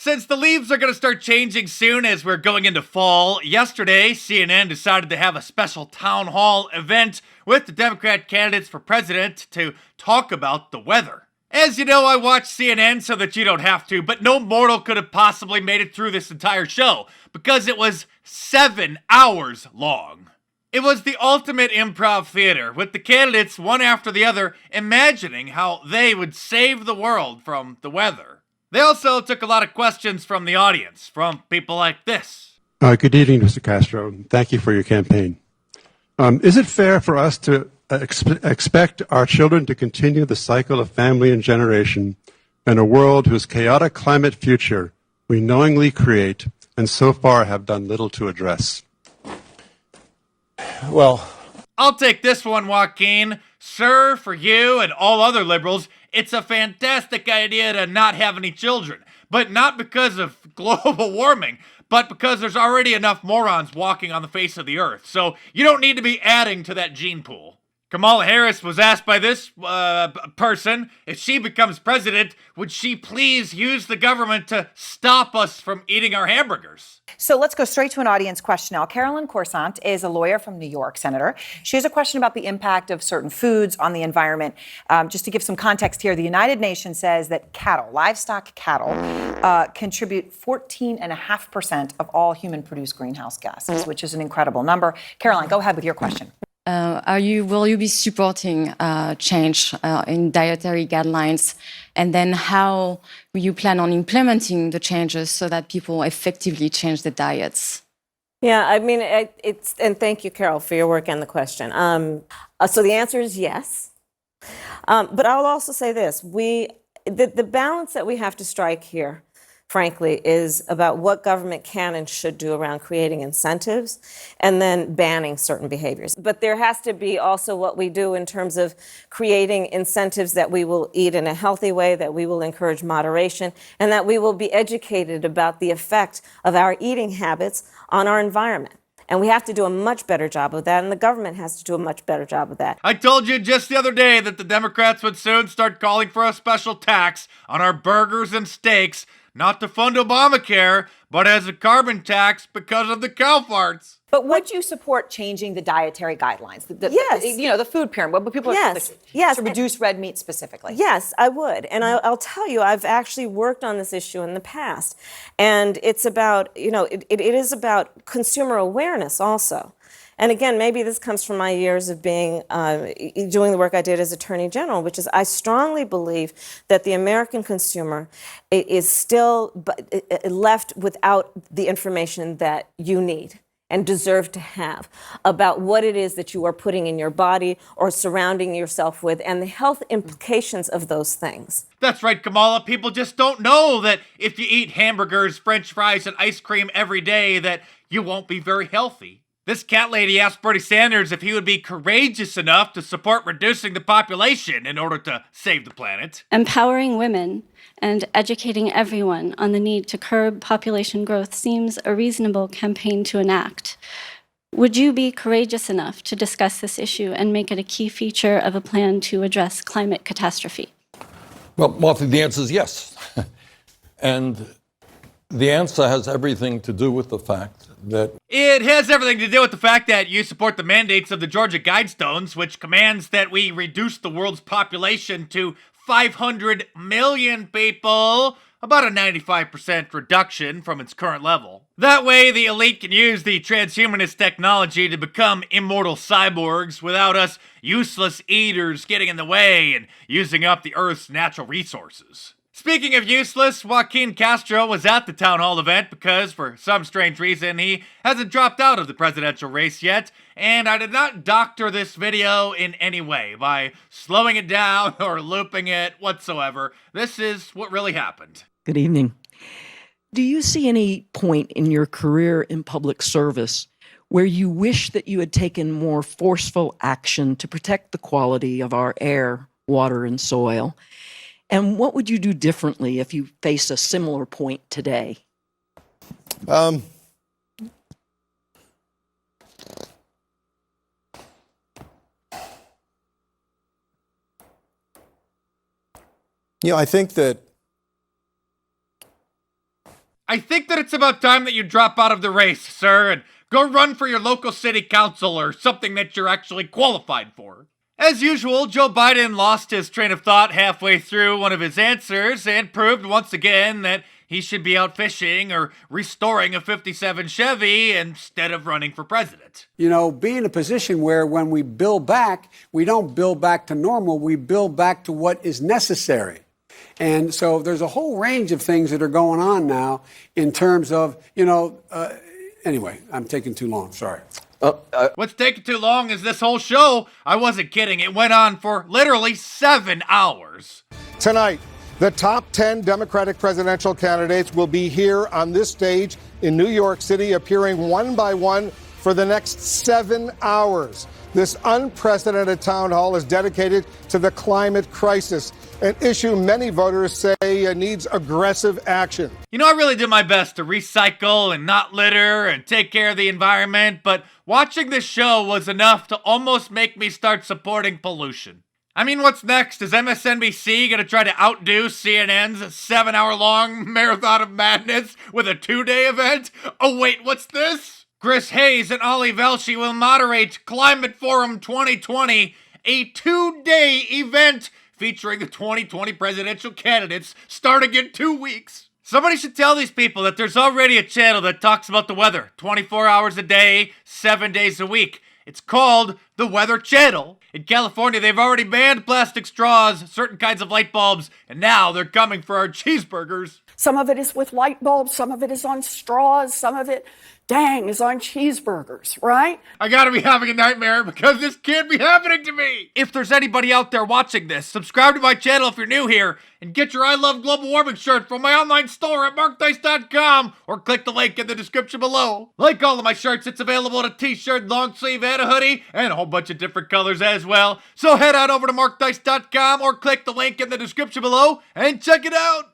Since the leaves are going to start changing soon as we're going into fall, yesterday CNN decided to have a special town hall event with the Democrat candidates for president to talk about the weather. As you know, I watch CNN so that you don't have to, but no mortal could have possibly made it through this entire show because it was 7 hours long. It was the ultimate improv theater, with the candidates one after the other imagining how they would save the world from the weather. They also took a lot of questions from the audience, from people like this. Good evening, Mr. Castro. Thank you for your campaign. Is it fair for us to expect our children to continue the cycle of family and generation in a world whose chaotic climate future we knowingly create and so far have done little to address? Well, I'll take this one, Joaquin. Sir, for you and all other liberals, it's a fantastic idea to not have any children. But not because of global warming, but because there's already enough morons walking on the face of the earth. So you don't need to be adding to that gene pool. Kamala Harris was asked by this person, if she becomes president, would she please use the government to stop us from eating our hamburgers? So let's go straight to an audience question now. Carolyn Corson is a lawyer from New York, Senator. She has a question about the impact of certain foods on the environment. Just to give some context here, the United Nations says that livestock cattle, contribute 14.5% of all human-produced greenhouse gases, which is an incredible number. Caroline, go ahead with your question. Will you be supporting change in dietary guidelines? And then how will you plan on implementing the changes so that people effectively change their diets? Yeah, I mean, and thank you, Carol, for your work and the question. So the answer is yes. But I'll also say this. The balance that we have to strike here, frankly, is about what government can and should do around creating incentives and then banning certain behaviors. But there has to be also what we do in terms of creating incentives that we will eat in a healthy way, that we will encourage moderation, and that we will be educated about the effect of our eating habits on our environment. And we have to do a much better job of that, and the government has to do a much better job of that. I told you just the other day that the Democrats would soon start calling for a special tax on our burgers and steaks, not to fund Obamacare, but as a carbon tax because of the cow farts. But would you support changing the dietary guidelines? Yes. The food pyramid, what people yes. Yes. To reduce red meat specifically. Yes, I would. And I'll tell you, I've actually worked on this issue in the past. And it's about, it is about consumer awareness also. And again, maybe this comes from my years of doing the work I did as Attorney General, which is I strongly believe that the American consumer is still left without the information that you need and deserve to have about what it is that you are putting in your body or surrounding yourself with and the health implications of those things. That's right, Kamala. People just don't know that if you eat hamburgers, French fries, and ice cream every day, that you won't be very healthy. This cat lady asked Bernie Sanders if he would be courageous enough to support reducing the population in order to save the planet. Empowering women and educating everyone on the need to curb population growth seems a reasonable campaign to enact. Would you be courageous enough to discuss this issue and make it a key feature of a plan to address climate catastrophe? Well, Martha, the answer is yes. And the answer has everything to do with the fact that it has everything to do with the fact that you support the mandates of the Georgia Guidestones, which commands that we reduce the world's population to 500 million people, about a 95% reduction from its current level. That way, the elite can use the transhumanist technology to become immortal cyborgs without us useless eaters getting in the way and using up the Earth's natural resources. Speaking of useless, Joaquin Castro was at the town hall event because, for some strange reason, he hasn't dropped out of the presidential race yet, and I did not doctor this video in any way by slowing it down or looping it whatsoever. This is what really happened. Good evening. Do you see any point in your career in public service where you wish that you had taken more forceful action to protect the quality of our air, water, and soil? And what would you do differently if you face a similar point today? I think that I think that it's about time that you drop out of the race, sir, and go run for your local city council or something that you're actually qualified for. As usual, Joe Biden lost his train of thought halfway through one of his answers and proved once again that he should be out fishing or restoring a 57 Chevy instead of running for president. You know, be in a position where when we build back, we don't build back to normal, we build back to what is necessary. And so there's a whole range of things that are going on now in terms of, anyway, I'm taking too long. Sorry. What's taking too long is this whole show. I wasn't kidding. It went on for literally 7 hours. Tonight, the top 10 Democratic presidential candidates will be here on this stage in New York City, appearing one by one for the next 7 hours. This unprecedented town hall is dedicated to the climate crisis, an issue many voters say needs aggressive action. You know, I really did my best to recycle and not litter and take care of the environment, but watching this show was enough to almost make me start supporting pollution. I mean, what's next? Is MSNBC gonna try to outdo CNN's 7-hour-long marathon of madness with a 2-day event? Oh wait, what's this? Chris Hayes and Ollie Velshi will moderate Climate Forum 2020, a 2-day event featuring the 2020 presidential candidates starting in 2 weeks. Somebody should tell these people that there's already a channel that talks about the weather 24 hours a day, 7 days a week. It's called the Weather Channel. In California, they've already banned plastic straws, certain kinds of light bulbs, and now they're coming for our cheeseburgers. Some of it is with light bulbs, some of it is on straws, some of it, is on cheeseburgers, right? I gotta be having a nightmare because this can't be happening to me. If there's anybody out there watching this, subscribe to my channel if you're new here and get your I Love Global Warming shirt from my online store at markdice.com or click the link in the description below. Like all of my shirts, it's available in a t-shirt, long sleeve, and a hoodie, and a whole bunch of different colors as well. So head on over to markdice.com or click the link in the description below and check it out.